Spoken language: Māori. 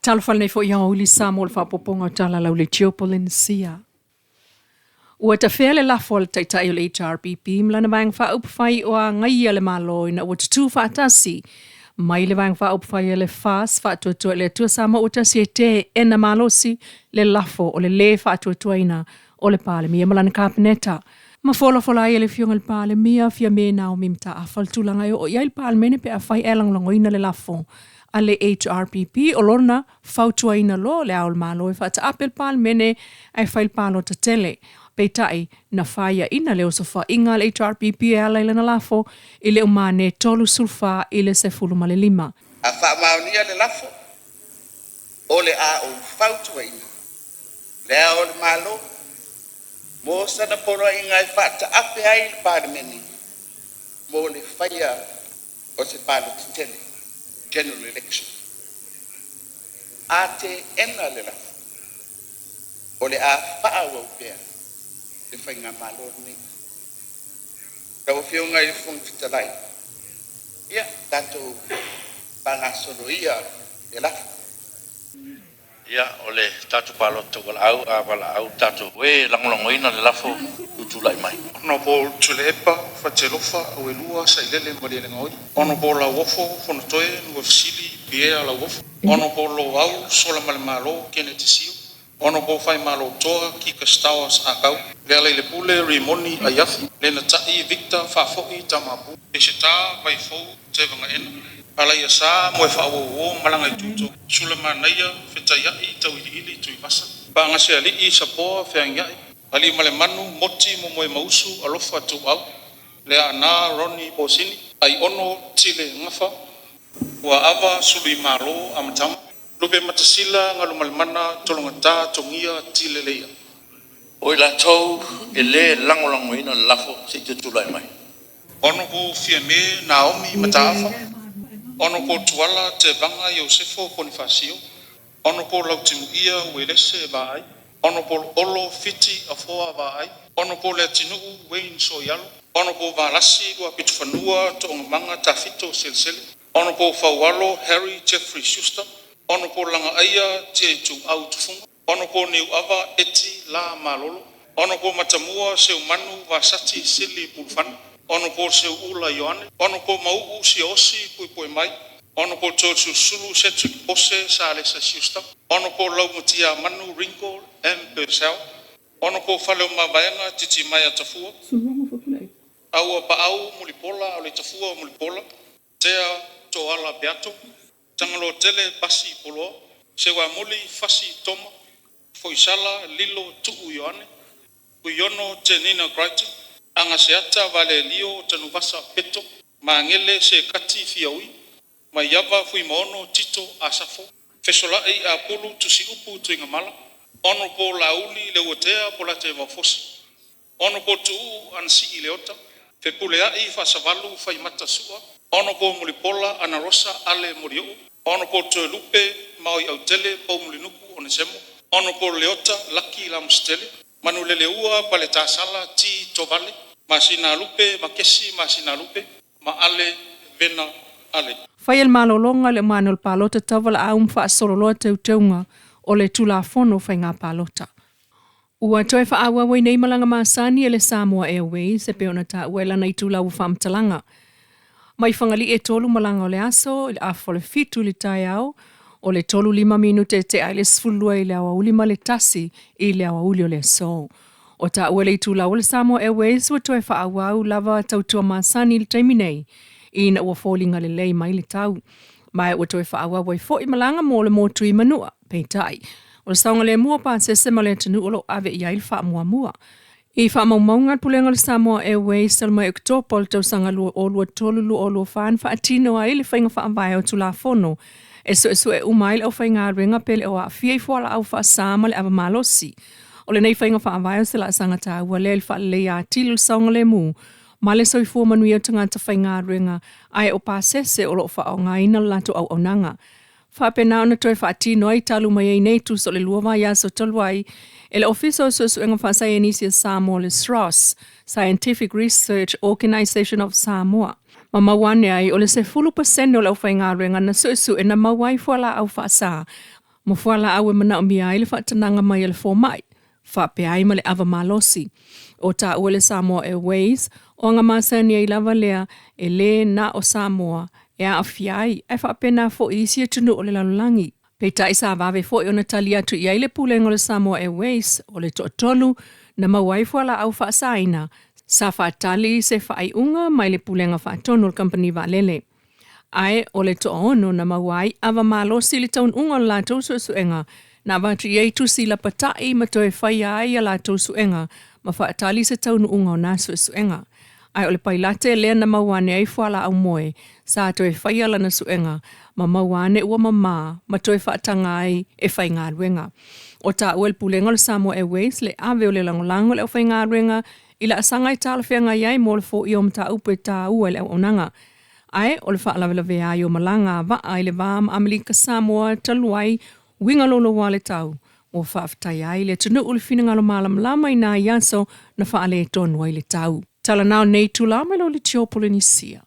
talfal nei fo ia uli Samoa le whapoponga o tala lau le Geopolencia. Ua ta whele lafo le taitai o le HRPP, mlana vang wha upwhai o a ngai le malo ina ua tu whaatasi. Mai le vang wha upwhai le fas wha tuatua le tua Samoa o tasi e te ena malosi le lafo o le wha tuatua ina o le pale mia mlana kapneta. Ma fola fola ia le fionga le pale mia fia me nao mimta a faltulanga o ia il pale mene pe a whai elang langoina le lafo. A le HRPP o lorna fautua ina lo le aul malo e whata apel pal mene ai whail palo ta tele. Peitai na whaia ina leo sofa inga le HRPP e ala ila na lafo i le umane tolu sulfa i le sefulu male lima. A wha maunia le lafo o le a o fautua ina. Le a o le malo mo sana polo inga i whata ape ai le pale mene mo le whaia o se palo ta tele. General election. Ate ena le la. Ole a whaawa upea. Le whainga malo ni. Kau whiunga i fung fitalai. Ia, tato panga solo ia e la. Ia, ole tato palo to wala au tato. We langolongo ina le lafo utulai mai. Ono po tulepa fatelofa o elua sa ilele mali le ngoi. Ono po la wofo fono toe no fisili bia la wofo. Ono po lo au sola mal malo kene tisio. Ono po fai malo toa ki kastawas akau. Le le pule rimoni ayafi. Le na tai Victor Fafoi tamapu. Esita vai fo te vanga ena. Ala ia sa mo fa o malanga tuto. Sulama naia fetaya i tau ili tui masa. Ba ngase ali i sapo fe ngai. Ali male manu moti mo moe mausu alofa tu au le ana Roni Bosini ai ono tile ngafa wa ava sului malo amtama lupe matasila ngalu male mana tolongata tongia tile leia o la tau ele langolango ina lafo se tutulai mai ono ko fieme Naomi matafa ono ko tuala te vanga Josefo Bonifacio ono ko lautimu ia welese vai ono po olo fiti a foa vai ono po le tinu Wayne Soyalo ono po valasi lua pitufanua to manga tafito selsele ono po fawalo Harry Jeffrey Schuster ono po langa aya te tu out funga ono po new ava eti la malolo ono po matamua se manu vasati sili pulfan ono po se ula yoane ono po mau si osi pui mai ono po tōtu sulu setu pose sa le sa siusta. Ono po lau mutia manu wrinkle and persel. Ono po whaleo mawaenga titi mai a tafua. Aua pa au mulipola au le tafua mulipola. Tea to ala beato. Tangalo tele basi polo. Sewa muli fasi toma. Foisala lilo tuu yoane. Uyono te nina graiti. Anga seata vale lio tanuvasa peto. Maangele se kati fiaui. Ma yava fui mono tito asafo fesola ai a pulu tusi upu tuinga mala ono po lauli le wotea po la te mafosi ono po tu ansi ileota fe pule ai fa savalu fai mata sua ono po mulipola ana rosa ale murio ono po tu lupe mau au tele po mulinuku onesemo ono po leota laki la mstele manu le leua paleta sala ti tovale masina lupe makesi masina lupe ma ale vena ale Fai el malolonga le manol palota tavala a umfa asololoa teuteunga o le tulafono fai ngā palota. Ua toi wha awa wei nei malanga maasani e le Samoa Airways e peona ta uela nei tula u whamtalanga. Mai whangali e tolu malanga o le aso, le afo le fitu le tai au, o le tolu 5 minute te ai le sfulua i le awa ulima le tasi i le awa uli o le so. O ta uela i tula o le Samoa Airways ua toi wha awa u lava tautua maasani le taiminei. Ina ua fōlinga le lei mai le tau. Mai ua toi whaawa wai fōi malanga mō le mō tui manua, peitai. O le saunga le mua pā sese ma le tanu olo ave i ail wha mua mua. I wha maunga pulenga le Samoa Airways sal mai oktopo le tau sanga lua o lua tolu lua o lua whaan wha atino a ili whainga wha ambai o tula fono. E so e umail au whainga ringa pele o a fia i fuala au wha sama le ava malosi. O le nei whainga wha ambai o se la sanga tā ua le wha le a tilu saunga le mu. Ma le soifua manuia o tangata whainga ringa ai o pāsese o loo wha o ngā ina lato au nanga. Whapena ona toi whaatino ai talu mai ei nei tu so le lua vai aso tolwai e le ofiso o susu enga whaasai enisia Samoa le SROS, Scientific Research Organization of Samoa. Ma mawane ai o le se 10% o le au whainga ringa na susu e na mawai fuala au whaasa Mawhala awe mana o mia ile whaatananga mai ele fō mai. Whape ai ma le awa malosi. O ta uele Samoa Airways, o ngā māsani ai lava lea e le na o Samoa e a awhiai e whapena fo isi e tunu o le lalulangi. Pei ta isa vave fo i ona tali atu i aile pule ngole Samoa Airways o le to'atolu na mawaifu ala au whaasaina sa whaatali se whaaiunga mai le pulenga whaatonu o company valele. Ai o le to'ono na mawai awa malosi le taun unga o la tausu suenga na watu iei tusi la patai ma toe whai ai a la tausu enga ma whaatali se taunu unga o nasu suenga. Ai o le pailate lea na mawane ai whala au moe sa toe whai ala na suenga ma mawane ua ma toe whaatanga ai e whai ngā ruenga. O ta uel pulenga le Samoa Airways le ave o le langolango le au whai ngā ruenga ila asangai tala whianga iai mo le fo i o mta upe ta ua le au onanga. Ai o le whaalawelawe ai o malanga wa ai le wām Amelika Samoa taluai winga lolo wale tau. O whaafitai ai le tunu ule whinangalo malam lama i nā iaso na whaale tonu ai le tau. Tala nao nei tula mai lo le Tio Polinisia.